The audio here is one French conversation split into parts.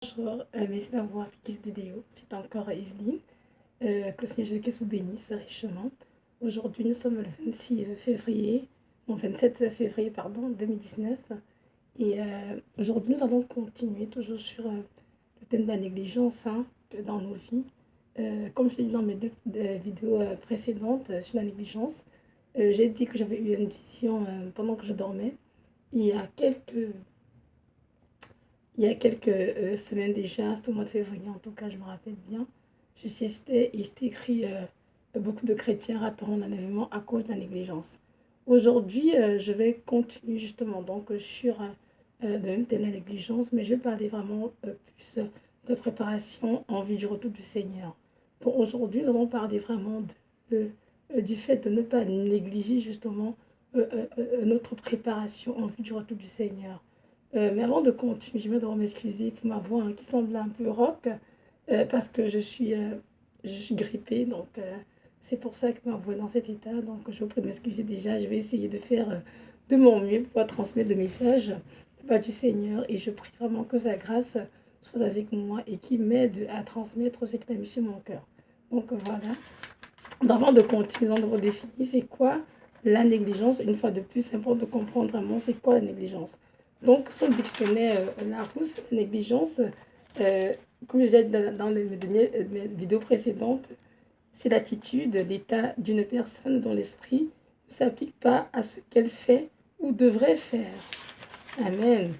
Bonjour, merci d'avoir vu cette vidéo. C'est encore Evelyne. Que le Seigneur Jésus vous bénisse richement. Aujourd'hui, nous sommes le 26 février, non 27 février, pardon, 2019. Et aujourd'hui, nous allons continuer toujours sur le thème de la négligence dans nos vies. Comme je l'ai dit dans mes deux vidéos précédentes sur la négligence, j'ai dit que j'avais eu une vision pendant que je dormais. Il y a quelques semaines déjà, c'était au mois de février en tout cas, je me rappelle bien, je siestais et c'était écrit beaucoup de chrétiens rateront l'enlèvement à cause de la négligence. Aujourd'hui, je vais continuer justement donc sur le même thème, la négligence, mais je vais parler vraiment plus de préparation en vue du retour du Seigneur. Donc aujourd'hui, nous allons parler vraiment du fait de ne pas négliger justement notre préparation en vue du retour du Seigneur. Mais avant de continuer, je vais d'abord m'excuser pour ma voix qui semble un peu rock, parce que je suis grippée, donc c'est pour ça que ma voix est dans cet état. Donc je vous prie de m'excuser déjà, je vais essayer de faire de mon mieux pour pouvoir transmettre le message du Seigneur, et je prie vraiment que sa grâce soit avec moi et qu'il m'aide à transmettre ce qu'il a mis sur mon cœur. Donc voilà. Avant de continuer, nous avons défini c'est quoi la négligence. Une fois de plus, c'est important de comprendre vraiment c'est quoi la négligence. Donc, sur le dictionnaire Larousse, la négligence, euh, comme je disais dans mes vidéos précédentes, c'est l'attitude, l'état d'une personne dont l'esprit ne s'applique pas à ce qu'elle fait ou devrait faire. Amen.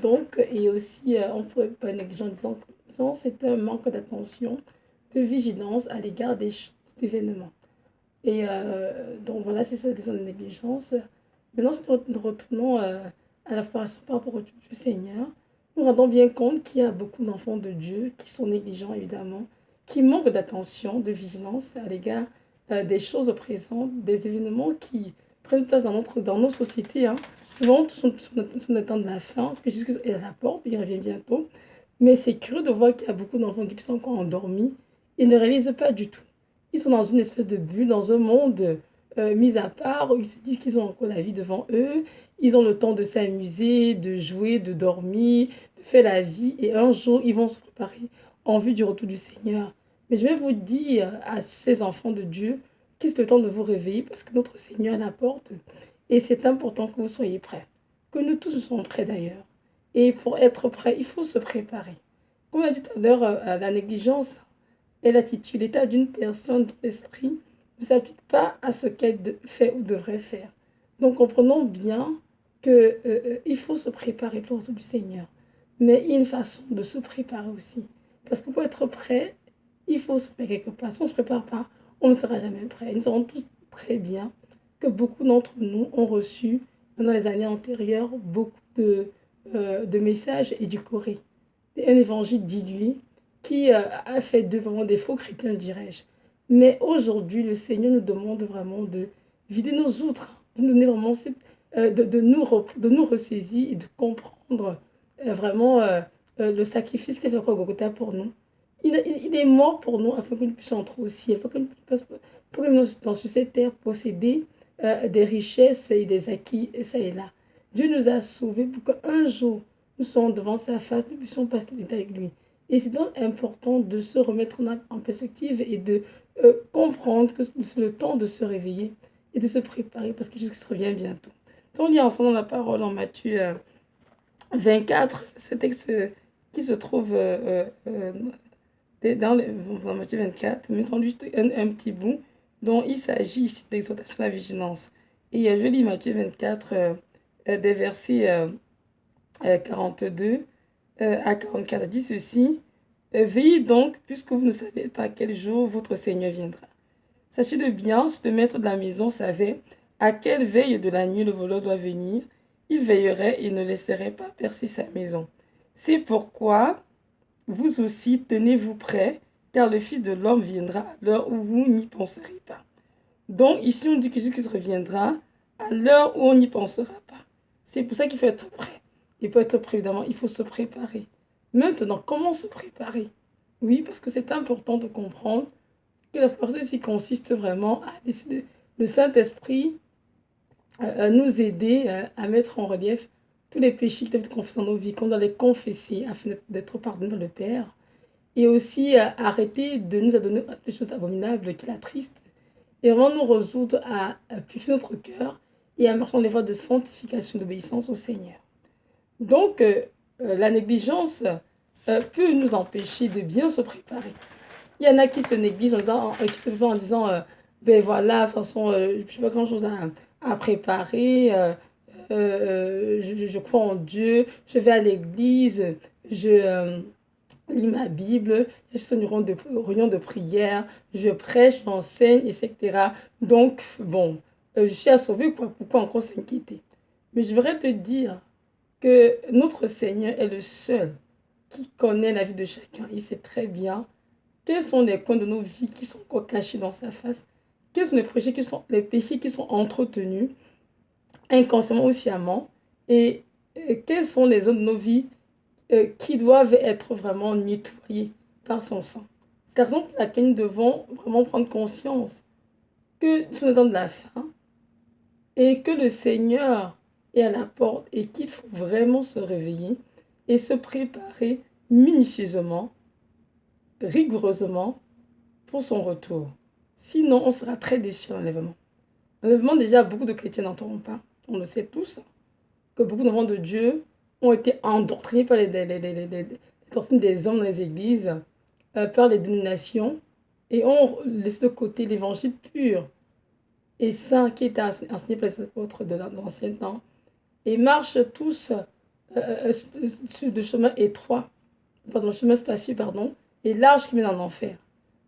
Donc, et aussi, on ne pourrait pas négliger en disant que c'est un manque d'attention, de vigilance à l'égard des choses, des événements. Et donc voilà, c'est ça la question de négligence. Maintenant, si nous retournons à la formation par rapport au Seigneur, nous rendons bien compte qu'il y a beaucoup d'enfants de Dieu qui sont négligents, évidemment, qui manquent d'attention, de vigilance à l'égard des choses présentes, des événements qui prennent place dans nos sociétés. Souvent, tout son temps de la fin, parce que Jésus est à la porte, il revient bientôt. Mais c'est curieux de voir qu'il y a beaucoup d'enfants qui sont encore endormis et ne réalisent pas du tout. Ils sont dans une espèce de bulle, dans un monde mis à part, où ils se disent qu'ils ont encore la vie devant eux, ils ont le temps de s'amuser, de jouer, de dormir, de faire la vie, et un jour, ils vont se préparer en vue du retour du Seigneur. Mais je vais vous dire à ces enfants de Dieu qu'il c'est le temps de vous réveiller parce que notre Seigneur l'apporte, et c'est important que vous soyez prêts, que nous tous soyons prêts d'ailleurs. Et pour être prêts, il faut se préparer. Comme on a dit tout à l'heure, la négligence et l'attitude, l'état d'une personne dont l'esprit ne s'applique pas à ce qu'elle fait ou devrait faire. Donc comprenons bien qu'il faut se préparer pour le retour du Seigneur. Mais il y a une façon de se préparer aussi. Parce que pour être prêt, il faut se préparer quelque part. Si on ne se prépare pas, on ne sera jamais prêt. Nous savons tous très bien que beaucoup d'entre nous ont reçu, dans les années antérieures, beaucoup de messages édulcorés. Un évangile dilué qui a fait de vraiment des faux chrétiens, dirais-je. Mais aujourd'hui, le Seigneur nous demande vraiment de vider nos outres, de nous donner vraiment de nous ressaisir et de comprendre vraiment le sacrifice qu'il a fait pour Golgotha pour nous. Il est mort pour nous afin que nous puissions entrer au ciel, pour que nous puissions sur cette terre posséder des richesses et des acquis, et ça et là. Dieu nous a sauvés pour qu'un jour, nous sommes devant sa face, nous puissions passer avec lui. Et c'est donc important de se remettre en perspective et de comprendre que c'est le temps de se réveiller et de se préparer parce que Jésus revient bientôt. Donc, on lit ensemble la parole en Matthieu 24, ce texte qui se trouve dans Matthieu 24, mais sans juste un petit bout dont il s'agit ici d'exhortation à la vigilance. Et je lis Matthieu 24 des versets 42 à 44, dit ceci. Veillez donc, puisque vous ne savez pas quel jour votre Seigneur viendra. Sachez de bien, si le maître de la maison savait à quelle veille de la nuit le voleur doit venir, il veillerait et ne laisserait pas percer sa maison. C'est pourquoi vous aussi tenez-vous prêts, car le Fils de l'homme viendra à l'heure où vous n'y penserez pas. Donc ici on dit que Jésus reviendra à l'heure où on n'y pensera pas. C'est pour ça qu'il faut être prêt. Et pour être prêt, évidemment, il faut se préparer. Maintenant, comment se préparer? Oui, parce que c'est important de comprendre que la préparation ici consiste vraiment à laisser le Saint-Esprit nous aider à mettre en relief tous les péchés qui doivent être confessés dans nos vies, qu'on doit les confesser afin d'être pardonnés par le Père. Et aussi arrêter de nous adonner à des choses abominables qui l'attristent. Et vraiment nous résoudre à purifier notre cœur et à marcher dans les voies de sanctification, d'obéissance au Seigneur. Donc, la négligence peut nous empêcher de bien se préparer. Il y en a qui se négligent qui se préparent en disant ben voilà, de toute façon, je n'ai pas grand-chose à préparer. Je crois en Dieu, je vais à l'église, je lis ma Bible, j'assiste à une réunion de prière, je prêche, j'enseigne, etc. Donc, bon, je suis à sauver, quoi. Pourquoi encore s'inquiéter? Mais je voudrais te dire que notre Seigneur est le seul qui connaît la vie de chacun. Il sait très bien quels sont les coins de nos vies qui sont encore cachés dans sa face, quels sont les péchés qui sont entretenus inconsciemment ou sciemment, et quelles sont les zones de nos vies qui doivent être vraiment nettoyées par son sang. C'est la raison pour laquelle nous devons vraiment prendre conscience que nous sommes dans de la fin et que le Seigneur est à la porte et qu'il faut vraiment se réveiller et se préparer minutieusement, rigoureusement pour son retour. Sinon, on sera très déçus à l'enlèvement. L'enlèvement, déjà, beaucoup de chrétiens n'entendront pas. On le sait tous, que beaucoup d'enfants de Dieu ont été endoctrinés par les doctrines des hommes dans les églises, par les dénominations, et ont laissé de côté l'évangile pur et saint qui était enseigné par les apôtres de l'ancien temps, et marchent tous sur des chemins étroits, pardon, chemin spacieux, pardon, et large qui mène en enfer.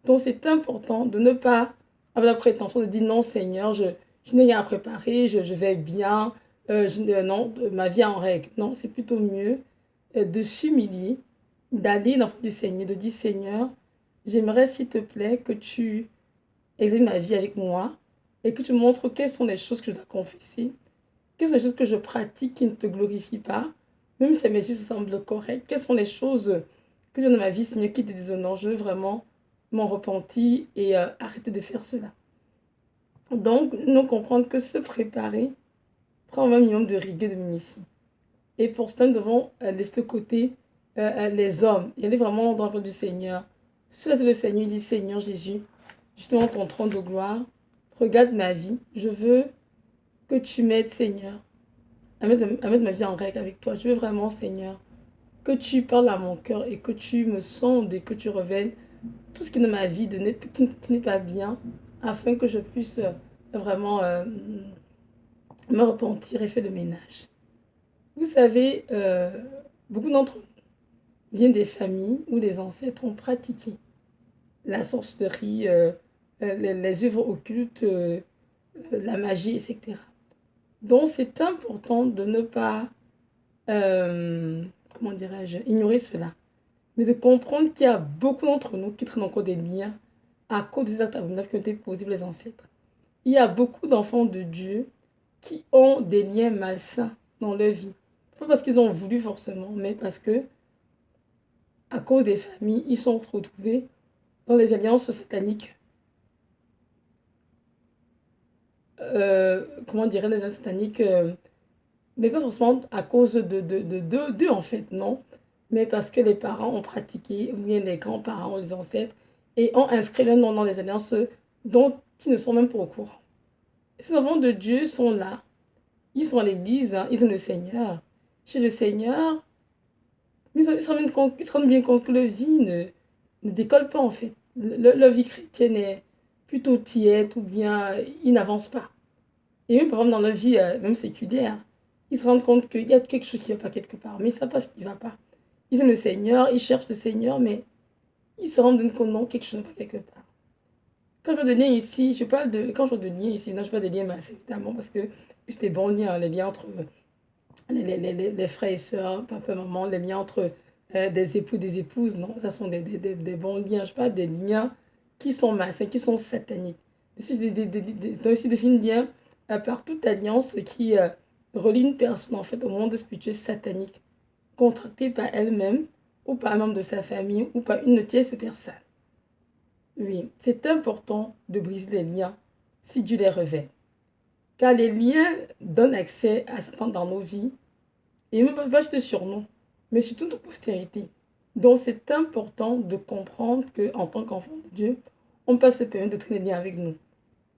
Donc c'est important de ne pas avoir la prétention de dire non Seigneur, je n'ai rien à préparer, je vais bien, non, ma vie est en règle. Non, c'est plutôt mieux de s'humilier, d'aller dans le du Seigneur, de dire Seigneur, j'aimerais s'il te plaît que tu examines ma vie avec moi et que tu me montres quelles sont les choses que je dois confesser, quelles sont les choses que je pratique qui ne te glorifient pas, même si mes yeux semblent corrects, quelles sont les choses que je dans ma vie, Seigneur, qui te déshonorent. Je veux vraiment m'en repentir et arrêter de faire cela. Donc, nous comprendre que se préparer prend un minimum de rigueur de minutie. Et pour cela, nous devons laisser de côté les hommes et aller vraiment dans le du Seigneur. Cela, c'est le Seigneur, il dit Seigneur Jésus, justement ton trône de gloire, regarde ma vie. Je veux que tu m'aides, Seigneur, à mettre ma vie en règle avec toi. Je veux vraiment, Seigneur, que tu parles à mon cœur et que tu me sondes et que tu révèles tout ce qui est dans ma vie qui n'est pas bien, afin que je puisse vraiment me repentir et faire le ménage. Vous savez, beaucoup d'entre nous viennent des familles où les ancêtres ont pratiqué la sorcellerie, les œuvres occultes, la magie, etc. Donc c'est important de ne pas, comment dirais-je, ignorer cela, mais de comprendre qu'il y a beaucoup d'entre nous qui traînent encore des liens à cause des actes abominables qui ont été posés par les ancêtres. Il y a beaucoup d'enfants de Dieu qui ont des liens malsains dans leur vie. Pas parce qu'ils ont voulu forcément, mais parce que, à cause des familles, ils sont retrouvés dans des alliances sataniques. Comment dirais des alliances sataniques mais pas forcément à cause d'eux, en fait, non. Mais parce que les parents ont pratiqué, ou bien les grands-parents, les ancêtres, et ont inscrit leur nom dans des alliances dont ils ne sont même pas au courant. Ces enfants de Dieu sont là. Ils sont à l'église, hein, ils aiment le Seigneur. Chez le Seigneur, ils se rendent bien compte que leur vie ne décolle pas, en fait. Leur vie chrétienne est plutôt tiède ou bien ils n'avancent pas. Et même, par exemple, dans leur vie, même séculaire, ils se rendent compte qu'il y a quelque chose qui ne va pas quelque part. Mais ils ne savent pas ce qui ne va pas. Ils aiment le Seigneur, ils cherchent le Seigneur, mais ils se rendent compte que non, quelque chose ne va pas quelque part. Quand je parle de liens ici, quand je parle de liens ici, non, je parle des liens malsains, évidemment, parce que juste des bons liens, les liens entre les frères et sœurs, papa, maman, les liens entre des époux et des épouses, non, ça sont des bons liens. Je parle des liens qui sont malsains, qui sont sataniques. Donc, ici, définit liens par toute alliance qui relie une personne, en fait, au monde spirituel satanique, contractée par elle-même, ou par un membre de sa famille, ou par une tierce personne. Oui, c'est important de briser les liens si Dieu les révèle. Car les liens donnent accès à Satan dans nos vies et même pas juste sur nous, mais sur toute notre postérité. Donc c'est important de comprendre qu'en tant qu'enfant de Dieu, on ne peut pas se permettre de traîner bien avec nous.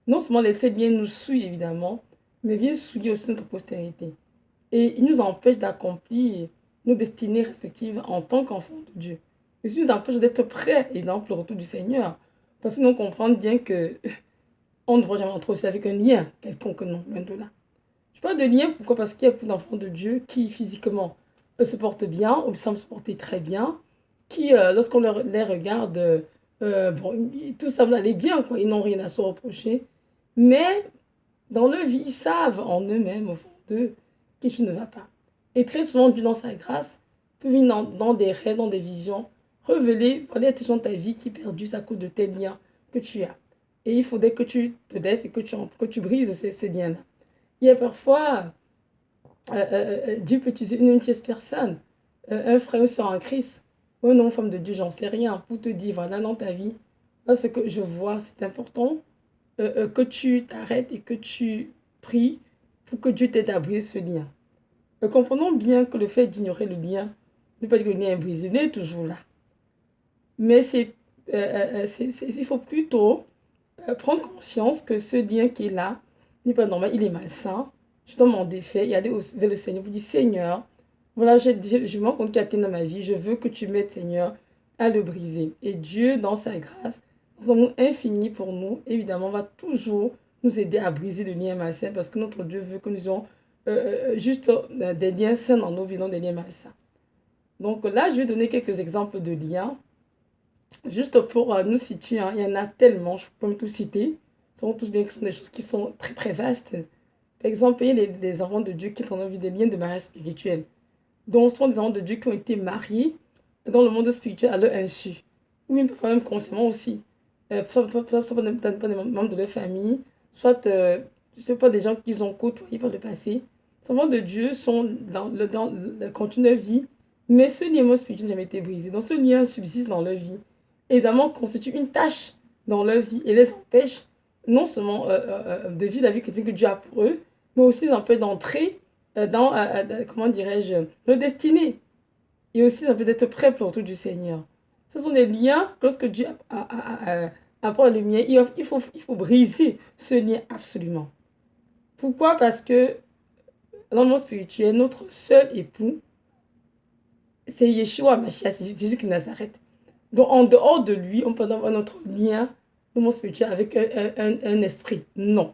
Non seulement laisser bien nous souiller évidemment, mais vient souiller aussi notre postérité. Et il nous empêche d'accomplir nos destinées respectives en tant qu'enfants de Dieu. Et ça nous empêche d'être prêts, évidemment, pour le retour du Seigneur. Parce que nous comprenons bien que on ne devra jamais entrer aussi avec un lien quelconque, non, loin de là. Je parle de lien, pourquoi? Parce qu'il y a beaucoup d'enfants de Dieu qui physiquement se portent bien, ou semblent se porter très bien, qui, lorsqu'on les regarde, bon, tout semble aller bien, quoi. Ils n'ont rien à se reprocher. Mais dans leur vie, ils savent en eux-mêmes, au fond d'eux, que tu ne vas pas. Et très souvent, Dieu, dans sa grâce, peut venir dans des rêves, dans des visions, révéler, parler à tes gens de ta vie qui perdus à cause de tes liens que tu as. Et il faudrait que tu te lèves et que tu brises ces liens-là. Il y a parfois, Dieu peut utiliser une tierce personne, un frère ou soeur en Christ, ou un homme, femme de Dieu, j'en sais rien, pour te dire, voilà, dans ta vie, là, ce que je vois, c'est important que tu t'arrêtes et que tu pries pour que Dieu t'aide à briser ce lien. Comprenons bien que le fait d'ignorer le lien ne veut pas dire que le lien est brisé, il est toujours là. Mais il faut plutôt prendre conscience que ce lien qui est là n'est pas normal, il est malsain. Je dois m'en défaire et aller vers le Seigneur. Vous dites, Seigneur, voilà, je me rends compte qu'il y a dans ma vie. Je veux que tu m'aides, Seigneur, à le briser. Et Dieu, dans sa grâce, dans un amour infini pour nous, évidemment, va toujours nous aider à briser le lien malsain parce que notre Dieu veut que nous ayons juste des liens sains dans nos vies, non des liens malsains. Donc là, je vais donner quelques exemples de liens juste pour nous situer, hein. Il y en a tellement, je peux même tout citer. Ce sont tous des choses qui sont très très vastes. Par exemple, il y a des enfants de Dieu qui ont envie des liens de mariage spirituel. Donc, ce sont des enfants de Dieu qui ont été mariés dans le monde spirituel à leur insu. Ou même parfois même consciemment aussi. Soit pas des membres de leur famille, soit, je sais pas, des gens qu'ils ont côtoyés par le passé. Les enfants de Dieu sont dans le continu de leur vie, mais ce lien spirituel n'a jamais été brisé. Donc, ce lien subsiste dans leur vie. Évidemment, constitue une tâche dans leur vie et les empêche non seulement de vivre la vie que Dieu a pour eux, mais aussi les empêche d'entrer dans, comment dirais-je, leur destinée. Et aussi, ça peut être prêt pour le retour du Seigneur. Ce sont des liens, lorsque Dieu apporte le mien, il faut briser ce lien absolument. Pourquoi? Parce que dans le monde spirituel, notre seul époux, c'est Yeshua Mashiach, c'est Jésus qui Nazareth. Donc, en dehors de lui, on peut avoir notre lien, le monde spirituel, avec un esprit. Non.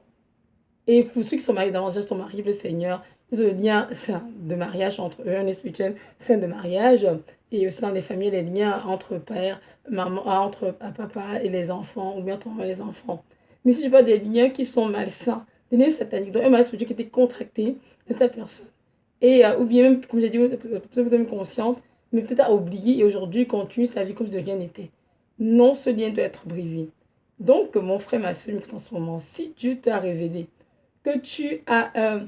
Et pour ceux qui sont mariés davantage, sont mariés le Seigneur, ils ont le lien saint de mariage entre eux, un esprit spirituel saint de mariage. Et aussi dans les familles, les liens entre père, maman, entre papa et les enfants, ou bien entre maman et les enfants. Mais si je vois des liens qui sont malsains, des liens sataniques, donc un mariage spirituel qui était contracté de cette personne. Et, ou bien même, comme j'ai dit, peut-être même consciente, mais peut-être à oublier et aujourd'hui continue sa vie comme si de rien n'était. Non, ce lien doit être brisé. Donc, mon frère, ma soeur, en ce moment, si Dieu t'a révélé que tu as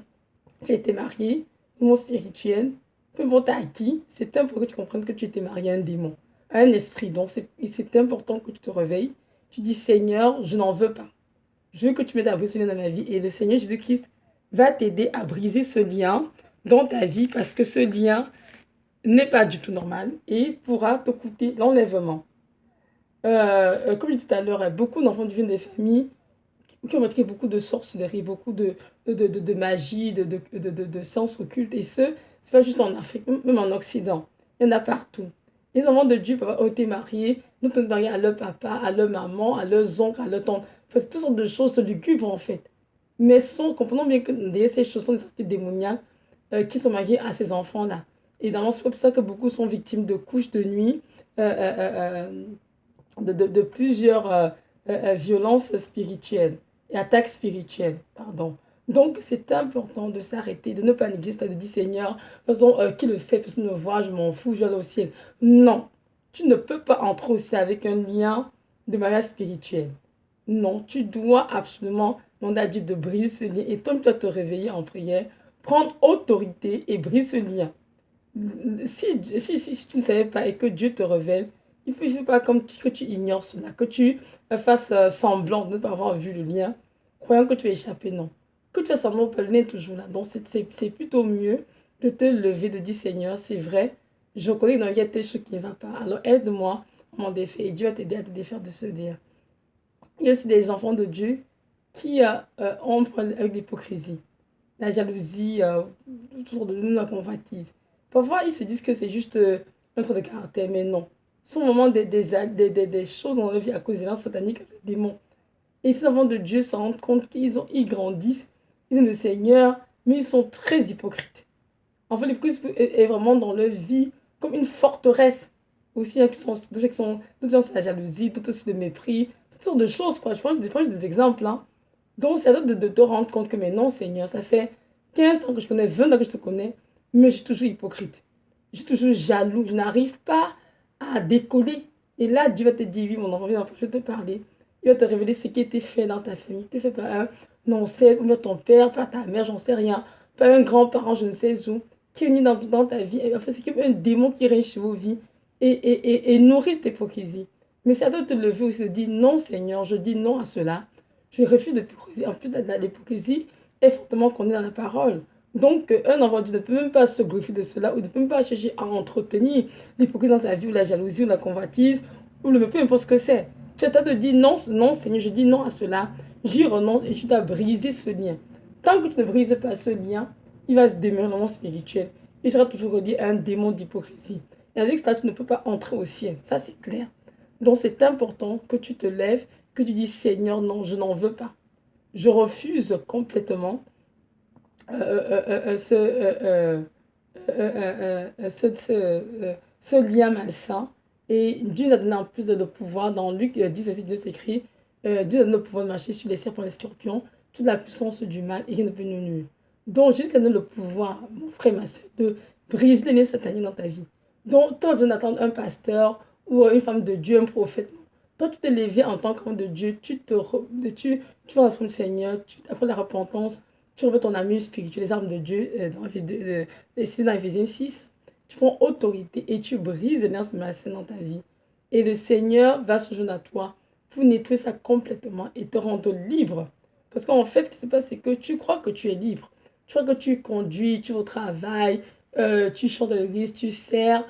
été marié, au monde spirituel, peu importe à qui, c'est important que tu comprennes que tu étais marié à un démon, à un esprit. Donc, c'est important que tu te réveilles. Tu dis, Seigneur, je n'en veux pas. Je veux que tu m'aides à briser ce lien dans ma vie. Et le Seigneur Jésus-Christ va t'aider à briser ce lien dans ta vie parce que ce lien n'est pas du tout normal et pourra te coûter l'enlèvement. Comme je disais tout à l'heure, beaucoup d'enfants viennent des familles qui ont pratiqué beaucoup de sorcellerie, beaucoup de magie, de sens occulte. Et c'est pas juste en Afrique, même en Occident. Il y en a partout. Les enfants de Dieu ont été mariés, nous sommes mariés à leur papa, à leur maman, à leurs oncles, à leur tante. Enfin, c'est toutes sortes de choses lugubres en fait. Mais comprenons bien que derrière ces choses sont des entités démoniaques qui sont mariées à ces enfants-là. Évidemment, c'est pour ça que beaucoup sont victimes de couches de nuit, de plusieurs violences spirituelles et attaques spirituelles, pardon. Donc, c'est important de s'arrêter, de ne pas négliger, de dire Seigneur, de toute façon, qui le sait, personne ne voit, je m'en fous, je vais aller au ciel. Non, tu ne peux pas entrer aussi avec un lien de mariage spirituel. Non, tu dois absolument demander à Dieu de briser ce lien et toi, tu dois te réveiller en prière, prendre autorité et briser ce lien. Si tu ne savais pas et que Dieu te révèle, il ne faut pas que tu ignores cela, que tu fasses semblant de ne pas avoir vu le lien, croyant que tu as échappé, non. Que tu fasses semblant que le lien est toujours là. Donc, c'est plutôt mieux de te lever, de dire Seigneur, c'est vrai, je connais qu'il y a telle chose qui ne va pas. Alors aide-moi à m'en défaire. Et Dieu va t'aider à te défaire de ce dire. Il y a aussi des enfants de Dieu qui ont un problème avec l'hypocrisie, la jalousie, autour de nous, la convoitise. Parfois, ils se disent que c'est juste un trait de caractère, mais non. Ce sont vraiment des choses dans leur vie à cause des vents sataniques, des démons. Et ces enfants de Dieu se rendent compte ils grandissent, ils aiment le Seigneur, mais ils sont très hypocrites. En fait, l'hypocrisie est vraiment dans leur vie comme une forteresse. Aussi, il y a d'autres gens, c'est la jalousie, d'autres c'est le mépris, toutes sortes de choses, quoi. Je prends des exemples, hein. Donc, c'est à toi de te rendre compte que, mais non, Seigneur, ça fait 15 ans que je connais, 20 ans que je te connais, mais je suis toujours hypocrite. Je suis toujours jaloux, je n'arrive pas à décoller. Et là, Dieu va te dire, oui, mon enfant, je vais te parler. Il va te révéler ce qui a été fait dans ta famille. Tu fait par un non-sait, ou bien ton père, par ta mère, j'en sais rien, par un grand-parent, je ne sais où, qui est venu dans ta vie. Et en fait, c'est comme un démon qui règne sur vos vies et nourrit cette hypocrisie. Mais c'est à toi de te lever aussi, de dire, non, Seigneur, je dis non à cela. Je refuse l'hypocrisie. En plus, l'hypocrisie est fortement condamnée dans la parole. Donc, un enfant de Dieu ne peut même pas se glorifier de cela, ou ne peut même pas chercher à entretenir l'hypocrisie dans sa vie, ou la jalousie, ou la convoitise, ou le peu importe ce que c'est. Tu as de dire non, non, Seigneur, je dis non à cela, j'y renonce et tu dois briser ce lien. Tant que tu ne brises pas ce lien, il va se demeurer dans le monde spirituel. Il sera toujours relié à un démon d'hypocrisie. Et avec cela, tu ne peux pas entrer au ciel. Ça, c'est clair. Donc, c'est important que tu te lèves, que tu dis Seigneur, non, je n'en veux pas. Je refuse complètement ce lien malsain. Et Dieu nous a donné en plus de pouvoir. Dans Luc 10, verset 10 s'écrit Dieu a donné le pouvoir de marcher sur les serpents et les scorpions, toute la puissance du mal, et rien ne peut nous nuire. Donc, Jésus a donné le pouvoir, mon frère, ma soeur, de briser les liens sataniques dans ta vie. Donc, tu n'as pas besoin d'attendre un pasteur ou une femme de Dieu, un prophète. Toi, tu t'es levé en tant qu'homme de Dieu, tu vas dans le Seigneur, après la repentance, tu revêts ton amour spirituel, les armes de Dieu, c'est dans Ephésiens 6. Tu prends autorité et tu brises les liens malsains dans ta vie. Et le Seigneur va se joindre à toi pour nettoyer ça complètement et te rendre libre. Parce qu'en fait, ce qui se passe, c'est que tu crois que tu es libre. Tu crois que tu conduis, tu vas au travail, tu chantes à l'église, tu sers,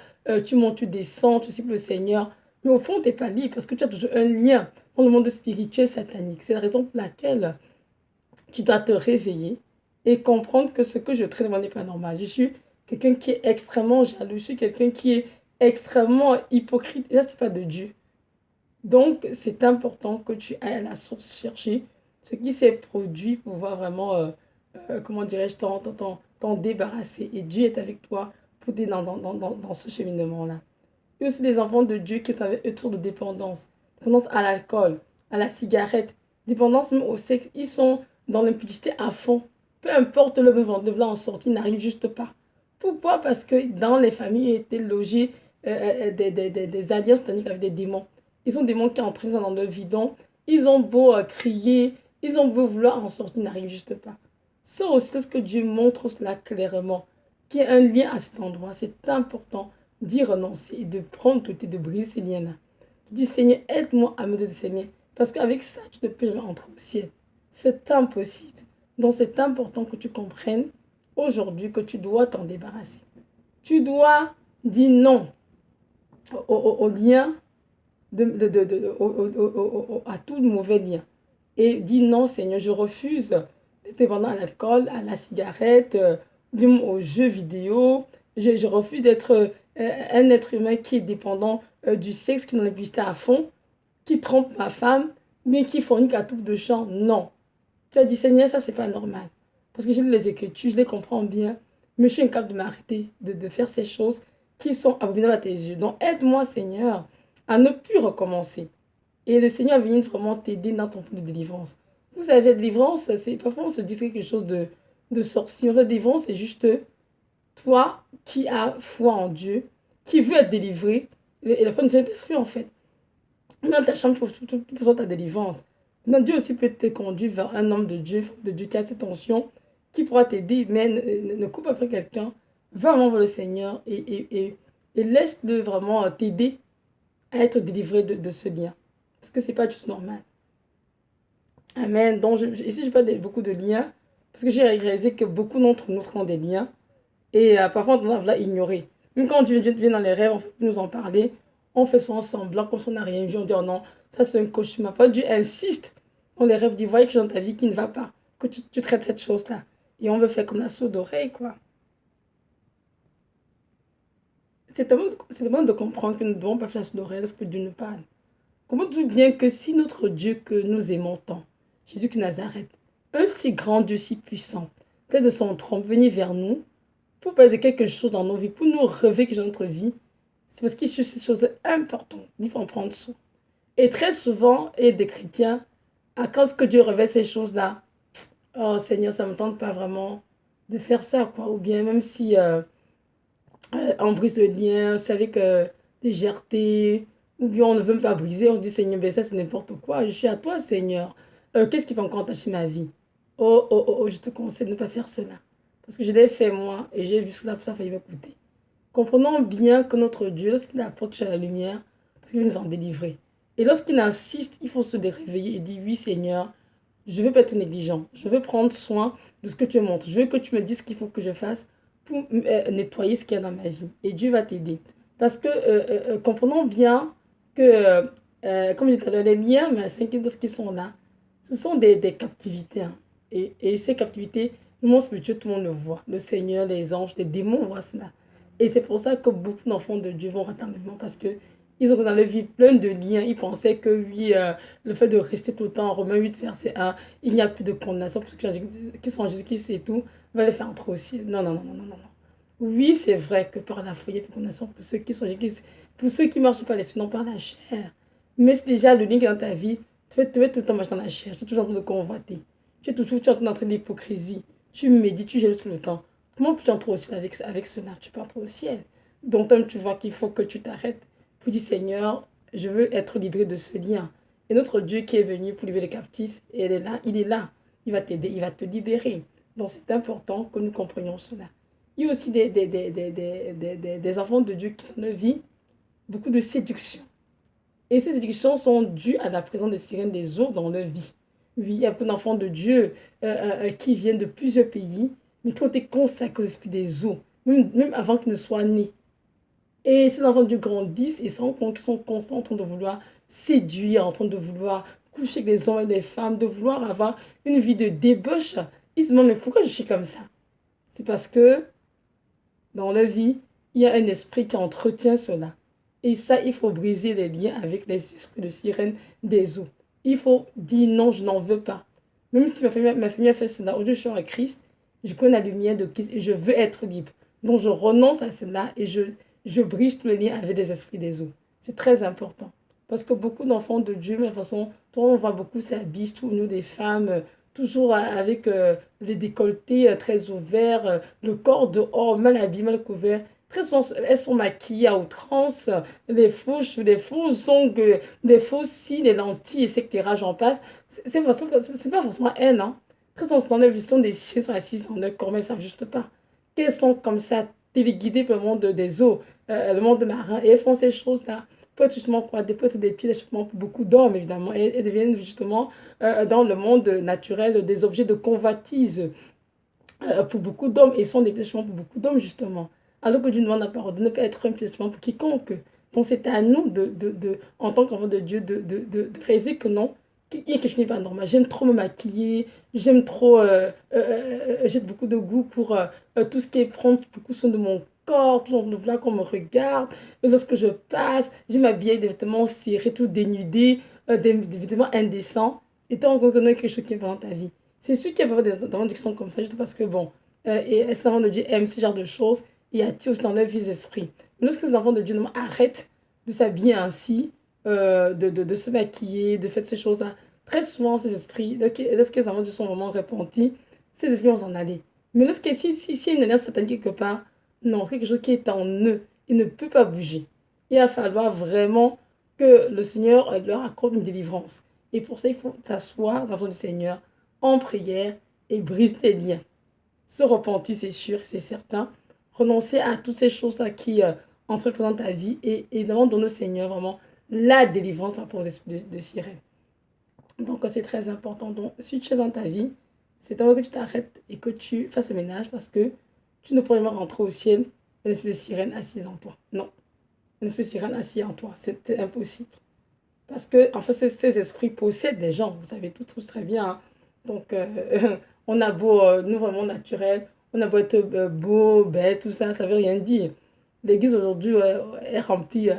tu montes, tu descends, tu cibles le Seigneur. Mais au fond, tu n'es pas libre parce que tu as toujours un lien dans le monde spirituel satanique. C'est la raison pour laquelle tu dois te réveiller et comprendre que ce que je traite n'est pas normal. Je suis quelqu'un qui est extrêmement jaloux, je suis quelqu'un qui est extrêmement hypocrite. Et ça, ce n'est pas de Dieu. Donc, c'est important que tu ailles à la source chercher ce qui s'est produit pour pouvoir vraiment, comment dirais-je, t'en débarrasser. Et Dieu est avec toi pour t'aider dans ce cheminement-là. Il y a aussi des enfants de Dieu qui sont autour de dépendance. Dépendance à l'alcool, à la cigarette, dépendance même au sexe. Ils sont dans l'impudicité à fond. Peu importe le mouvement de vouloir en sortir, ils n'arrivent juste pas. Pourquoi? Parce que dans les familles étaient logés des alliances sataniques avec des démons. Ils ont des démons qui entraînent dans le vidon. Ils ont beau crier, ils ont beau vouloir en sortir, ils n'arrivent juste pas. Ça aussi, ce que Dieu montre cela clairement, qu'il y a un lien à cet endroit. C'est important d'y renoncer et de prendre tout et de briser ces liens-là. Tu dis, Seigneur, aide-moi à me Seigneur. Parce qu'avec ça, tu ne peux jamais entrer au ciel. C'est impossible. Donc, c'est important que tu comprennes aujourd'hui que tu dois t'en débarrasser. Tu dois dire non au lien, à tout mauvais lien. Et dis non, Seigneur, je refuse d'être dépendant à l'alcool, à la cigarette, même aux jeux vidéo. Je refuse d'être un être humain qui est dépendant du sexe, qui n'en existe à fond, qui trompe ma femme, mais qui fornique à tout de champ. Non. Tu as dit, Seigneur, ça, c'est pas normal. Parce que j'ai lu les Écritures, je les comprends bien, mais je suis incapable de m'arrêter, de faire ces choses qui sont abominables à tes yeux. Donc, aide-moi, Seigneur, à ne plus recommencer. Et le Seigneur vient vraiment t'aider dans ton fond de délivrance. Vous savez, la délivrance, c'est parfois on se dit quelque chose de sorcier. En fait, délivrance, c'est juste toi qui as foi en Dieu, qui veut être délivré, et la femme du Saint-Esprit, en fait. Dans ta chambre, tu besoin de ta délivrance. Maintenant, Dieu aussi peut te conduire vers un homme de Dieu, une femme de Dieu qui a cette onction, qui pourra t'aider, mais ne coupe après quelqu'un. Va vraiment vers le Seigneur et laisse-le vraiment t'aider à être délivré de ce lien. Parce que ce n'est pas du tout normal. Amen. Donc, ici, je parle beaucoup de liens, parce que j'ai réalisé que beaucoup d'entre nous ont des liens. Et parfois, on va ignorer. Même quand Dieu vient dans les rêves, on fait nous en parler, on fait son semblant, comme si on n'a rien vu, on dit, oh non, ça c'est un cauchemar. Pas Dieu insiste dans les rêves, dit, voyez que j'ai dans ta vie qui ne va pas, que tu traites cette chose-là. Et on veut faire comme la sourde d'oreille, quoi. C'est tellement de comprendre que nous ne devons pas faire la sourde d'oreille lorsque Dieu nous parle. Comment tout bien que si notre Dieu que nous aimons tant, Jésus de Nazareth, un si grand Dieu, si puissant, près de son trône, venir vers nous, pour parler de quelque chose dans nos vies, pour nous rêver que dans notre vie, c'est parce qu'il y a ces choses importantes. Il faut en prendre soin. Et très souvent, et des chrétiens, à cause que Dieu révèle ces choses-là, oh Seigneur, ça ne me tente pas vraiment de faire ça, quoi. Ou bien même si on brise le lien, c'est avec légèreté, ou bien on ne veut pas briser, on se dit Seigneur, ben ça c'est n'importe quoi, je suis à toi Seigneur. Qu'est-ce qui peut encore entacher ma vie? Oh, oh, oh, oh, je te conseille de ne pas faire cela. Parce que je l'ai fait moi, et j'ai vu ce que ça a failli me coûter. Comprenons bien que notre Dieu, lorsqu'il apporte la lumière, parce qu'il veut nous en délivrer. Et lorsqu'il insiste, il faut se réveiller et dire oui Seigneur, je veux pas être négligent. Je veux prendre soin de ce que tu me montres. Je veux que tu me dises ce qu'il faut que je fasse pour nettoyer ce qu'il y a dans ma vie. Et Dieu va t'aider. Parce que comprenons bien que, comme je disais tout à l'heure, les liens, mais cinquième de ce qui sont là, ce sont des captivités. Hein. Et ces captivités, le monde spirituel, tout le monde le voit. Le Seigneur, les anges, les démons voient cela. Et c'est pour ça que beaucoup d'enfants de Dieu vont rater enlèvement parce que ils ont dans leur vie plein de liens. Ils pensaient que oui, le fait de rester tout le temps en Romains 8, verset 1, il n'y a plus de condamnation pour ceux qui sont en Jésus-Christ et tout, va les faire entrer au ciel. Non, non, non, non, non, non. Oui, c'est vrai que par la foi, il y a plus de condamnation pour ceux qui sont en Jésus-Christ, pour ceux qui marchent par l'esprit, non par la chair. Mais c'est déjà le lien qui est dans ta vie. Tu vas tout le temps marcher dans la chair. Tu es toujours en train de convoiter. Tu es en train d'entrer dans l'hypocrisie. Tu médites, tu gèles tout le temps. Comment peux-tu entrer au ciel avec cela? Tu peux entrer au ciel. Donc, toi, tu vois qu'il faut que tu t'arrêtes pour dire Seigneur, je veux être libéré de ce lien. Et notre Dieu qui est venu pour libérer les captifs, et il est là, il est là. Il va t'aider, il va te libérer. Donc, c'est important que nous comprenions cela. Il y a aussi des enfants de Dieu qui ont vie beaucoup de séduction. Et ces séductions sont dues à la présence des sirènes des eaux dans leur vie. Oui, il y a beaucoup d'enfants de Dieu qui viennent de plusieurs pays, mais qui ont été consacrés aux esprits des eaux, même avant qu'ils ne soient nés. Et ces enfants de Dieu grandissent et se rendent compte qu'ils sont constants en train de vouloir séduire, en train de vouloir coucher avec les hommes et les femmes, de vouloir avoir une vie de débauche. Ils se demandent, mais pourquoi je suis comme ça? C'est parce que dans leur vie, il y a un esprit qui entretient cela. Et ça, il faut briser les liens avec les esprits de sirène des eaux. Il faut dire non, je n'en veux pas. Même si ma famille a fait cela, aujourd'hui je suis en Christ, je connais la lumière de Christ et je veux être libre. Donc je renonce à cela et je brise tous les liens avec les esprits des eaux. C'est très important. Parce que beaucoup d'enfants de Dieu, mais de toute façon, on voit beaucoup s'habillent, tous nous des femmes, toujours avec les décolletés très ouverts, le corps dehors, mal habillé, mal couvert. Très souvent, elles sont maquillées à outrance, les faux cheveux, les faux ongles, les faux cils, les lentilles, etc. J'en passe. C'est pas forcément elles, hein. Très souvent, dans les sont des cils, sont assises dans leur corps, mais elles ne savent juste pas. Qu'elles sont comme ça, téléguidées par le monde des eaux, le monde marin, et elles font ces choses-là pour être justement quoi, des potes des pieds justement pour beaucoup d'hommes évidemment et deviennent justement dans le monde naturel des objets de convoitise pour beaucoup d'hommes et sont des piègements pour beaucoup d'hommes justement. Alors que Dieu nous demande la parole de ne pas être un piègement pour quiconque. Donc c'est à nous en tant qu'enfant de Dieu de réaliser que non, il y a quelque chose qui n'est pas normal. J'aime trop me maquiller, j'aime trop, j'ai beaucoup de goût pour tout ce qui est prendre beaucoup soin de mon corps, tout de vouloir qu'on me regarde. Et lorsque je passe, j'ai m'habiller des vêtements serrés, tout dénudés, des vêtements indécents. Et toi, on reconnaît quelque chose qui est pas dans ta vie. C'est sûr qu'il y a des enfants qui sont comme ça, juste parce que, bon, et les enfants de Dieu aiment ce genre de choses et attirent aussi dans leur vie d'esprit. Mais lorsque les enfants de Dieu arrêtent de s'habiller ainsi, de se maquiller, de faire ces choses-là, très souvent, ces esprits, lorsque les enfants de Dieu sont vraiment repentis, ces esprits vont s'en aller. Mais lorsque si y a une alliance satanique quelque part, non, quelque chose qui est en eux, il ne peut pas bouger. Il va falloir vraiment que le Seigneur leur accorde une délivrance. Et pour ça, il faut s'asseoir devant le Seigneur en prière et briser les liens. Se repentir, c'est sûr, c'est certain. Renoncer à toutes ces choses-là qui entrent dans ta vie et évidemment donner au Seigneur vraiment la délivrance par rapport aux esprits de sirène. Donc, c'est très important. Donc, si tu es dans ta vie, c'est temps que tu t'arrêtes et que tu fasses le ménage parce que Tu ne pourras jamais rentrer au ciel, un esprit de sirène assise en toi. Non, un esprit de sirène assis en toi, c'est impossible. Parce que, en fait, ces esprits possèdent des gens, vous savez tous très bien, hein. Donc, on a beau, nous, vraiment naturels, on a beau être beau, belle, tout ça, ça veut rien dire. L'église aujourd'hui est remplie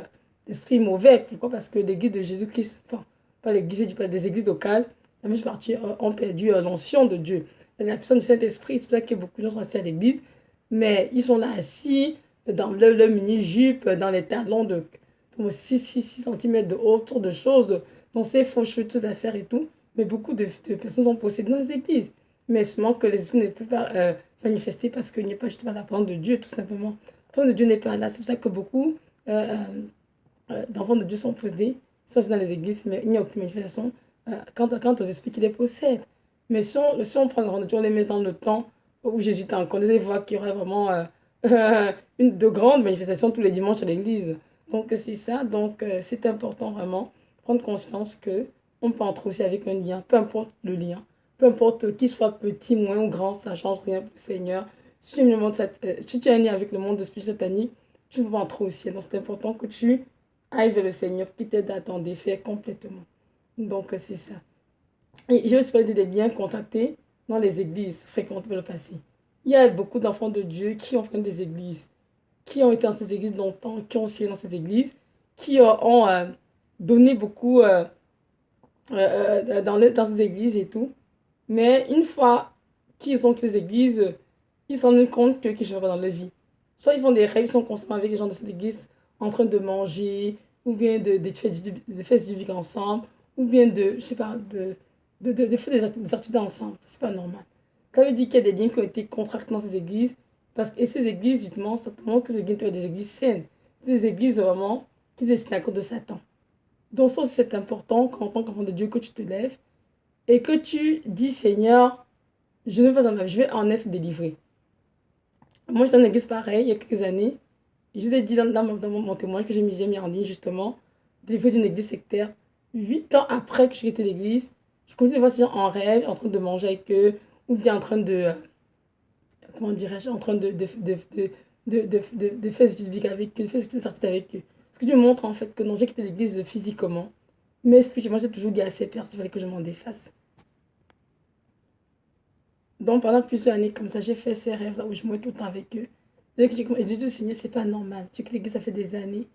d'esprits mauvais. Pourquoi? Parce que l'église de Jésus-Christ, enfin, pas l'église, je dis pas des églises locales, la majeure partie ont perdu l'onction de Dieu. La personne du Saint-Esprit, c'est pour ça que beaucoup de gens sont assis à l'église, mais ils sont là assis dans le mini-jupe, dans les talons de 6 cm de haut, autour de choses, dans ces faux cheveux, toutes affaires et tout. Mais beaucoup de personnes sont possédées dans les églises. Mais seulement que les esprits ne peuvent pas manifester parce qu'il n'y a pas justement la parole de Dieu, tout simplement. La parole de Dieu n'est pas là. C'est pour ça que beaucoup d'enfants de Dieu sont possédés, soit c'est dans les églises, mais il n'y a aucune manifestation quant aux esprits qui les possèdent. Mais si on prend les enfants de Dieu, on les met dans le temps où Jésus était encore, on les voit qu'il y aurait vraiment de grandes manifestations tous les dimanches à l'église. Donc, c'est ça. Donc, c'est important vraiment prendre conscience que on peut entrer aussi avec un lien, peu importe le lien, peu importe qu'il soit petit, moins ou grand, ça ne change rien pour le Seigneur. Si tu as un lien avec le monde de l'esprit satanique, tu peux entrer aussi. Donc, c'est important que tu ailles vers le Seigneur qui t'aide à t'en défaire complètement. Donc, c'est ça. Et j'ai aussi parlé des liens contactés dans les églises fréquentes par le passé. Il y a beaucoup d'enfants de Dieu qui ont fait des églises, qui ont été dans ces églises longtemps, qui ont aussi dans ces églises, qui ont donné beaucoup dans ces églises et tout. Mais une fois qu'ils sont dans ces églises, ils s'en rendent compte qu'ils ne vont pas dans leur vie. Soit ils font des rêves, ils sont constamment avec les gens de cette église en train de manger, ou bien de faire du biblique ensemble, ou bien de, je sais pas, de faire des activités ensemble. C'est pas normal. Ça veut dire qu'il y a des liens qui ont été contractés dans ces églises. Et ces églises, justement, ça te montre que ces églises sont des églises saines. Des églises vraiment qui sont des synagogues de Satan. Donc ça aussi, c'est important qu'en tant qu'enfant de Dieu, que tu te lèves et que tu dis, Seigneur, je ne vais pas en je vais en être délivré. Moi, j'étais dans une église pareille il y a quelques années. Et je vous ai dit dans mon témoignage que j'ai mis en ligne, justement, délivré d'une église sectaire. 8 ans après que j'ai quitté l'église, je continue de voir ces gens en rêve, en train de manger avec eux, ou bien en train de, comment dirais-je, en train de faire ce biblique avec eux, de faire ce sorties avec eux. Ce que Dieu montre en fait que non, j'ai quitté l'église physiquement, mais spirituellement, j'ai toujours dit à ces personnes, il fallait que je m'en défasse. Donc pendant plusieurs années comme ça, j'ai fait ces rêves-là où je me tout le temps avec eux. Et j'ai dit au Seigneur, c'est pas normal. J'ai quitté l'église, ça fait des années.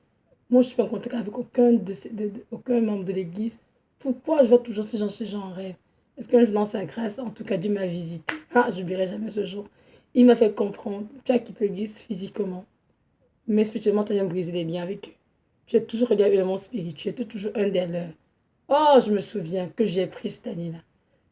Moi, je suis pas en contact avec aucun membre de l'église. Pourquoi je vois toujours ces gens en rêve? Est-ce qu'un jour, dans sa grâce, en tout cas, Dieu m'a visité? Ah, je n'oublierai jamais ce jour. Il m'a fait comprendre, tu as quitté l'église physiquement, mais spirituellement, tu as jamais brisé les liens avec eux. Tu as toujours regardé le monde spirituel, tu es toujours un des leurs. Oh, je me souviens que j'ai pris cette année-là.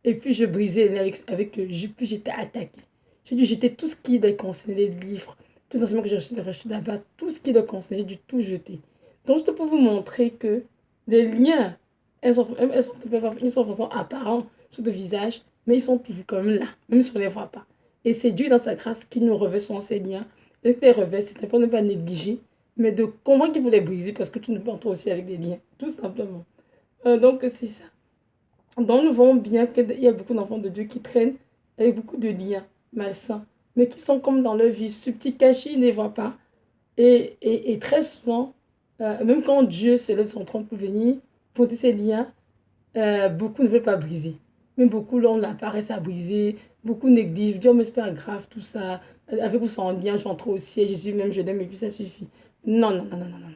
Et puis, je brisais les liens avec eux. Puis, j'étais attaquée. J'ai dû jeter tout ce qui les concernait, les livres, tous les enseignements que j'ai reçus là-bas, tout ce qui les concernait, j'ai dû tout jeter. Donc, je peux vous montrer que les liens, ils sont de façon apparente sur le visage, mais ils sont toujours comme là, même si on ne les voit pas. Et c'est Dieu dans sa grâce qui nous revêt sur ces liens. Et que les revêt, c'est important de ne pas négliger, mais de convaincre qu'il faut les briser parce que tu ne peux entrer aussi avec des liens, tout simplement. Donc, c'est ça. Donc, nous voyons bien qu'il y a beaucoup d'enfants de Dieu qui traînent avec beaucoup de liens malsains, mais qui sont comme dans leur vie, subtils, cachés, ils ne les voient pas. Et très souvent, même quand Dieu se lève son trône pour venir, pour ces liens, beaucoup ne veulent pas briser. Mais beaucoup, là, on a paresse à briser. Beaucoup négligent. Disent, oh, mais c'est pas grave, tout ça. Avec ou sans lien, j'entre au ciel. Jésus même, je l'aime, et puis ça suffit. Non, non, non, non, non, non.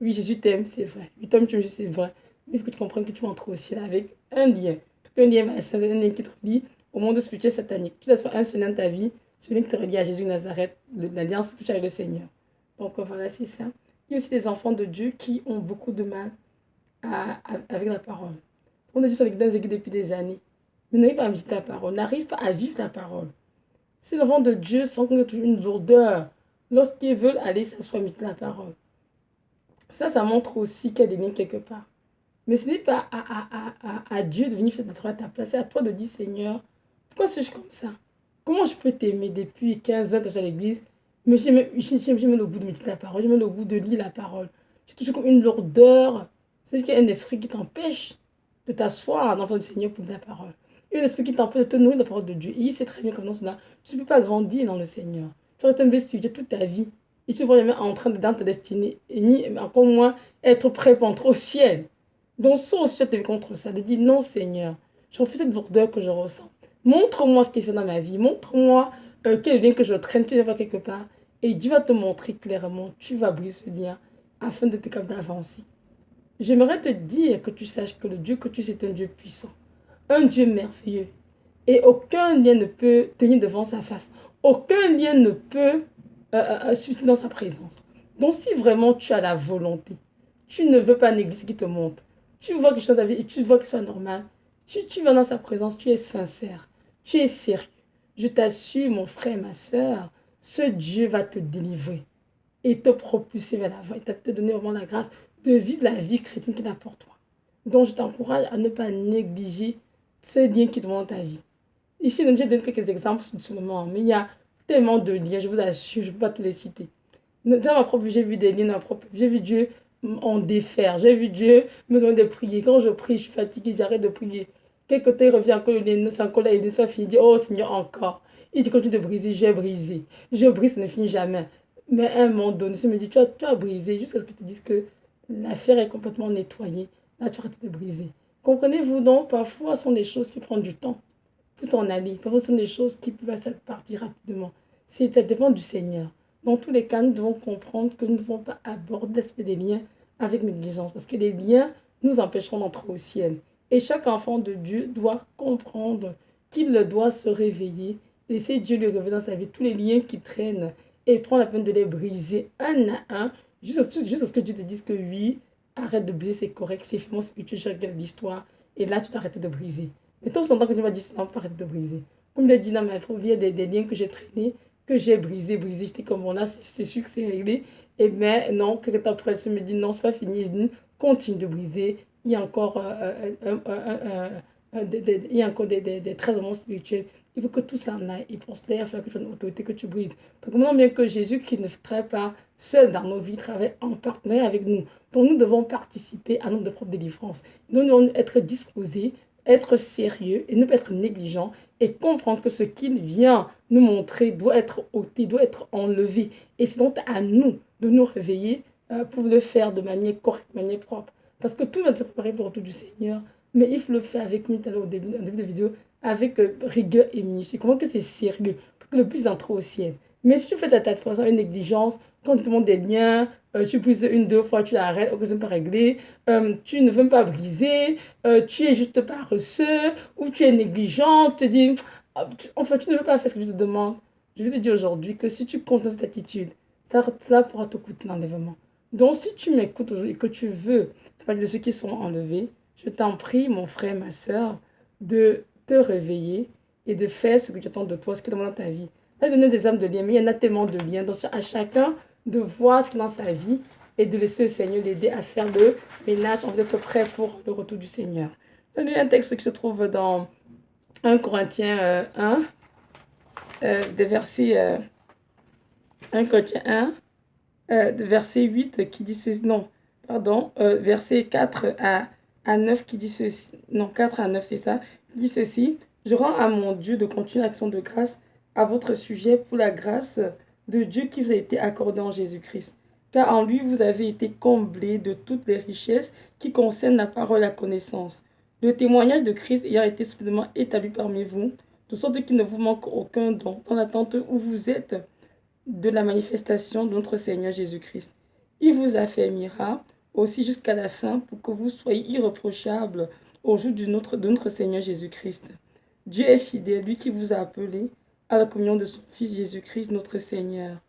Oui, Jésus t'aime, c'est vrai. Oui, t'aimes, tu me dis, c'est vrai. Mais il faut que tu comprennes que tu entres au ciel avec un lien. Un lien, c'est un lien qui te relie au monde spirituel satanique. Que ce soit un seul lien de ta vie, celui qui te relie à Jésus de Nazareth, l'alliance que tu as avec le Seigneur. Donc voilà, c'est ça. Il y a aussi des enfants de Dieu qui ont beaucoup de mal avec la parole. On est juste avec des églises depuis des années. Mais n'arrive pas à visiter la parole, n'arrive pas à vivre la parole. Ces enfants de Dieu sentent toujours une lourdeur lorsqu'ils veulent aller s'asseoir visiter la parole. Ça montre aussi qu'il y a des liens quelque part. Mais ce n'est pas à Dieu de venir faire le travail à ta place. C'est à toi de dire, Seigneur, pourquoi suis-je comme ça? Comment je peux t'aimer depuis 15, 20 ans à l'église? Mais j'ai même le goût de méditer la parole, j'ai même le goût de lire la parole. J'ai toujours comme une lourdeur. C'est qu'il y a un esprit qui t'empêche de t'asseoir dans le Seigneur pour lire la parole. Il y a un esprit qui t'empêche de te nourrir de la parole de Dieu. Et il sait très bien comme dans cela, tu ne peux pas grandir dans le Seigneur. tu restes un bébé spirituel toute ta vie. Et tu ne vas jamais entrer dans ta destinée, et ni encore moins être prêt pour entrer au ciel. Donc, ça aussi, tu as été contre ça, de dire non, Seigneur, je refuse cette lourdeur que je ressens. Montre-moi ce qui se fait dans ma vie. Montre-moi quel lien que je traîne, qui ne va quelque part. Et Dieu va te montrer clairement, tu vas briser ce lien afin de te capable d'avancer. J'aimerais te dire que tu saches que le Dieu que tu sais est un Dieu puissant, un Dieu merveilleux. Et aucun lien ne peut tenir devant sa face. Aucun lien ne peut subsister dans sa présence. Donc si vraiment tu as la volonté, tu ne veux pas négliger ce qui te montre, tu vois quelque chose dans ta vie et tu vois que c'est pas normal, tu vas dans sa présence, tu es sincère, tu es sérieux. Je t'assure, mon frère, ma soeur, ce Dieu va te délivrer et te propulser vers l'avant. Il t'a te donné vraiment la grâce de vivre la vie chrétienne qu'il a pour toi. Donc je t'encourage à ne pas négliger ce lien qui te dans ta vie. Ici, je donne quelques exemples sur le moment, mais il y a tellement de liens, je vous assure, je ne peux pas tous les citer. Dans ma propre vie, j'ai vu des liens dans ma propre vie. J'ai vu Dieu en défaire. J'ai vu Dieu me donner de prier. Quand je prie, je suis fatiguée, j'arrête de prier. Quelque temps, il revient encore le lien, c'est encore là, il n'est pas fini. Il dit, oh Seigneur, encore. Il dit, continue de briser, j'ai brisé. Je brise, ça ne finit jamais. Mais à un moment donné, il me dit, tu as brisé, jusqu'à ce que tu te dises que l'affaire est complètement nettoyée. Là, tu arrêtes de briser. Comprenez-vous donc, parfois, ce sont des choses qui prennent du temps. Faut s'en aller. Parfois, ce sont des choses qui peuvent partir rapidement. Ça dépend du Seigneur. Dans tous les cas, nous devons comprendre que nous ne devons pas aborder l'aspect des liens avec négligence. Parce que les liens nous empêcheront d'entrer au ciel. Et chaque enfant de Dieu doit comprendre qu'il doit se réveiller, laisser Dieu lui révéler dans sa vie tous les liens qui traînent et prendre la peine de les briser un à un, jusqu'à ce que Dieu te dise que oui, arrête de briser, c'est correct, c'est vraiment spirituel, je regarde l'histoire. Et là, tu t'arrêtes de briser. Mais tant que tu vas dire, non, arrête de briser. Comme il a dit dans ma vie, il y a des liens que j'ai traînés, que j'ai brisé. J'étais comme, bon, là, c'est sûr que c'est réglé. Et mais non, quelques temps après, je me dis, non, c'est pas fini. Continue de briser. Il y a encore, il y a encore des traitements spirituels. Il faut que tout s'en aille. Et pour cela, il va falloir que tu aies une autorité, que tu brises. Parce que maintenant, bien que Jésus-Christ ne travaille pas seul dans nos vies, il travaille en partenariat avec nous. Donc, nous devons participer à notre propre délivrance. Nous devons être disposés, être sérieux et ne pas être négligent et comprendre que ce qu'il vient nous montrer doit être ôté, doit être enlevé. Et c'est donc à nous de nous réveiller pour le faire de manière correcte, de manière propre. Parce que tout va se préparer pour le retour du Seigneur, mais il faut le faire avec, comme tout à l'heure au début de la vidéo, avec rigueur et minutie. Comment que c'est sérieux pour que le plus d'entrer au ciel. Mais si tu fais ta tête, par exemple, une négligence, quand tu te demandes des liens, tu brises une, deux fois, tu l'arrêtes, ok, c'est pas réglé, tu ne veux pas briser, tu es juste paresseux, ou tu es négligent, tu te dis, enfin, tu ne veux pas faire ce que je te demande. Je vais te dire aujourd'hui que si tu comptes dans cette attitude, ça pourra te coûter l'enlèvement. Donc, si tu m'écoutes aujourd'hui et que tu veux parler de ceux qui sont enlevés, je t'en prie, mon frère, ma soeur, de te réveiller et de faire ce que tu attends de toi, ce qui est dans ta vie. Là, je donne des exemples de liens, mais il y en a tellement de liens. Donc, à chacun de voir ce qui est dans sa vie et de laisser le Seigneur l'aider à faire le ménage, en d'être prêt pour le retour du Seigneur. Je vais un texte qui se trouve dans 1 Corinthiens 1, des versets 1 Corinthiens 1, verset 8 qui dit ceci, non, pardon, verset 4 à 9 qui dit ceci, non, 4 à 9 c'est ça, qui dit ceci, je rends à mon Dieu de continuer l'action de grâce à votre sujet pour la grâce de Dieu qui vous a été accordée en Jésus-Christ. Car en lui, vous avez été comblés de toutes les richesses qui concernent la parole et la connaissance. Le témoignage de Christ ayant été suffisamment établi parmi vous, de sorte qu'il ne vous manque aucun don dans l'attente où vous êtes de la manifestation de notre Seigneur Jésus-Christ. Il vous affermira aussi jusqu'à la fin pour que vous soyez irréprochables au jour de notre Seigneur Jésus-Christ. Dieu est fidèle, lui qui vous a appelé à la communion de son Fils Jésus-Christ, notre Seigneur.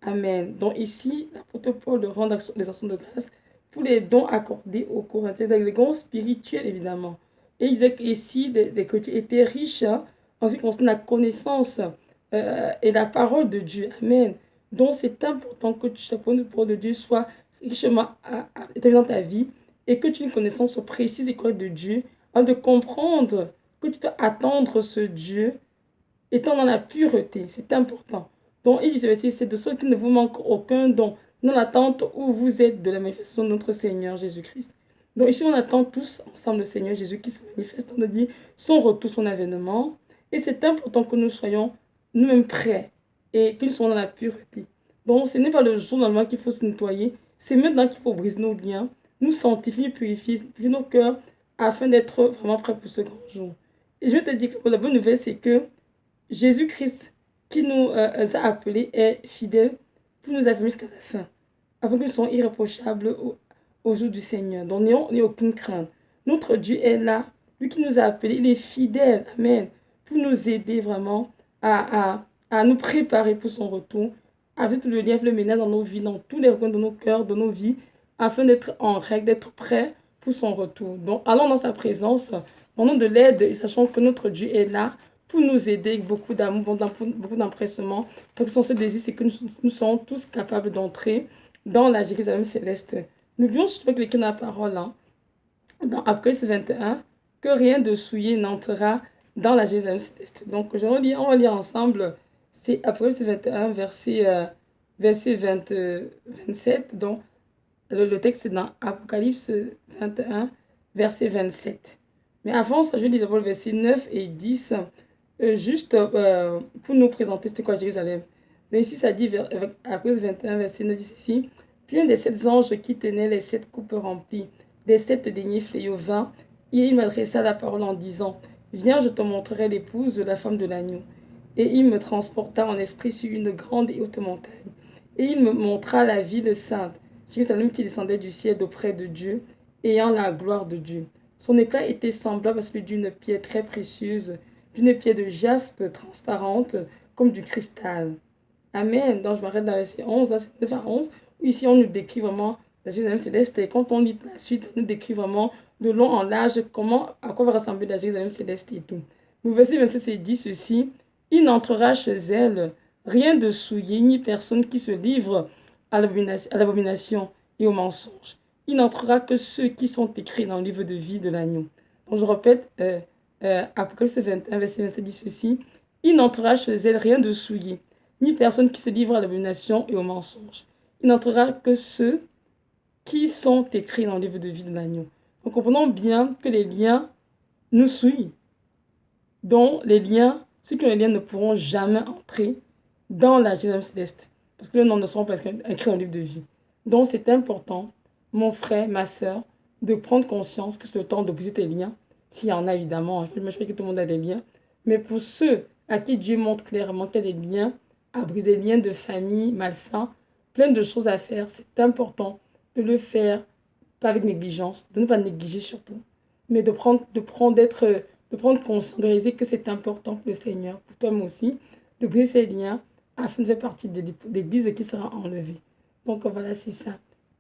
Amen. Donc ici, l'apôtre Paul rend les actions de grâce pour les dons accordés aux Corinthiens, les dons spirituels évidemment. Et il disait qu'ici, les chrétiens étaient riches en ce qui concerne la connaissance et la parole de Dieu. Amen. Donc c'est important que la parole de Dieu soit richement établie dans ta vie et que tu aies une connaissance précise et correcte de Dieu, de comprendre que tu dois attendre ce Dieu étant dans la pureté. C'est important. Donc, il dit, c'est de sorte qu'il ne vous manque aucun don dans l'attente où vous êtes de la manifestation de notre Seigneur Jésus-Christ. Donc, ici, on attend tous ensemble le Seigneur Jésus qui se manifeste, on dit son retour, son avènement. Et c'est important que nous soyons nous-mêmes prêts et que nous soyons dans la pureté. Donc, ce n'est pas le jour normalement qu'il faut se nettoyer, c'est maintenant qu'il faut briser nos liens, nous sanctifier, purifier nos cœurs afin d'être vraiment prêts pour ce grand jour. Et je vais te dire que la bonne nouvelle, c'est que Jésus-Christ, qui nous a appelés, est fidèle pour nous affirmer jusqu'à la fin, afin que nous soyons irréprochables au jour du Seigneur. Donc, n'ayons aucune crainte. Notre Dieu est là, lui qui nous a appelés, il est fidèle, amen, pour nous aider vraiment à nous préparer pour son retour, avec tout le lien, le ménage dans nos vies, dans tous les recoins de nos cœurs, de nos vies, afin d'être en règle, d'être prêts pour son retour. Donc, allons dans sa présence, demandons de l'aide et sachant que notre Dieu est là pour nous aider avec beaucoup d'amour, beaucoup d'empressement. Parce que son seul désir, c'est que nous sommes tous capables d'entrer dans la Jérusalem céleste. N'oublions surtout pas que l'écrit dans la parole, hein, dans Apocalypse 21, que rien de souillé n'entrera dans la Jérusalem céleste. Donc, on va lire ensemble, c'est Apocalypse 21, verset 27. Donc, le texte est dans Apocalypse 21, verset 27. Mais avant ça, je vais lire d'abord le verset 9 et 10, juste pour nous présenter c'était quoi Jérusalem. Mais ici, ça dit, Apocalypse 21, verset 9, dit ceci. Puis un des 7 anges qui tenaient les 7 coupes remplies des 7 deniers fléaux vint, et il m'adressa la parole en disant, viens, je te montrerai l'épouse de la femme de l'agneau. Et il me transporta en esprit sur une grande et haute montagne. Et il me montra la ville sainte, Jérusalem qui descendait du ciel auprès de Dieu, ayant la gloire de Dieu. Son éclat était semblable à celui d'une pierre très précieuse, d'une pierre de jaspe transparente, comme du cristal. Amen. Donc je m'arrête dans le verset 11, c'est 9 à 11, où ici on nous décrit vraiment la Jérusalem céleste. Et quand on lit la suite, on nous décrit vraiment de long en large à quoi va ressembler la Jérusalem céleste et tout. Le verset 27, c'est dit ceci. Il n'entrera chez elle rien de souillé, ni personne qui se livre à l'abomination et au mensonge. Il n'entrera que ceux qui sont écrits dans le livre de vie de l'agneau. Donc je répète, Apocalypse 21, verset 27 dit ceci. Il n'entrera chez elle rien de souillé, ni personne qui se livre à l'abomination et au mensonge. Il n'entrera que ceux qui sont écrits dans le livre de vie de l'agneau. Donc comprenons bien que les liens nous souillent. Donc ceux qui ont les liens ne pourront jamais entrer dans la Jérusalem céleste. Parce que les noms ne seront pas écrits dans le livre de vie. Donc c'est important, mon frère, ma soeur, de prendre conscience que c'est le temps de briser tes liens. S'il y en a évidemment, je ne sais pas que tout le monde a des liens. Mais pour ceux à qui Dieu montre clairement qu'il y a des liens, à briser des liens de famille malsains, plein de choses à faire, c'est important de le faire, pas avec négligence, de ne pas négliger surtout, mais de prendre conscience, de réaliser que c'est important pour le Seigneur, pour toi aussi, de briser ces liens afin de faire partie de l'Église qui sera enlevée. Donc voilà, c'est ça.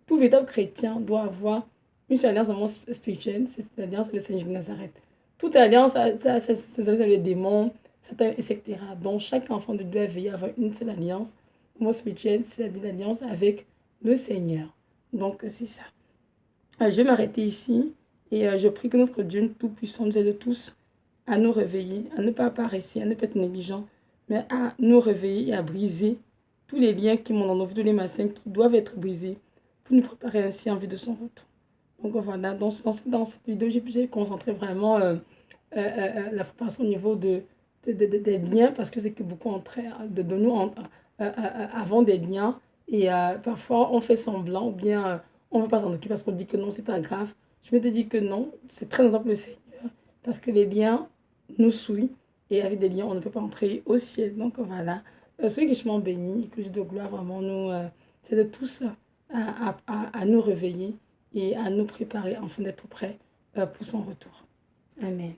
Tout véritable chrétien doit avoir une seule alliance vraiment spirituelle, c'est l'alliance avec le Seigneur de Nazareth. Toute alliance, c'est avec les démons, etc. Donc chaque enfant de Dieu doit veiller à avoir une seule alliance. Moi, spirituelle, c'est l'alliance avec le Seigneur. Donc c'est ça. Je vais m'arrêter ici et je prie que notre Dieu Tout-Puissant nous aide tous à nous réveiller, à ne pas paresser, à ne pas être négligents, mais à nous réveiller et à briser tous les liens qui m'ont dans nos vies, tous les massins qui doivent être brisés pour nous préparer ainsi en vue de son retour. Donc voilà, dans cette vidéo, j'ai concentré vraiment la préparation au niveau des liens parce que c'est que beaucoup de nous avons des liens et parfois on fait semblant ou bien on ne veut pas s'en occuper parce qu'on dit que non, c'est pas grave. Je me dis que non, c'est très important pour le Seigneur parce que les liens nous souillent et avec des liens, on ne peut pas entrer au ciel. Donc voilà, soyez richement bénis, que Dieu de gloire vraiment c'est de tous à nous réveiller et à nous préparer afin d'être prêts pour son retour. Amen.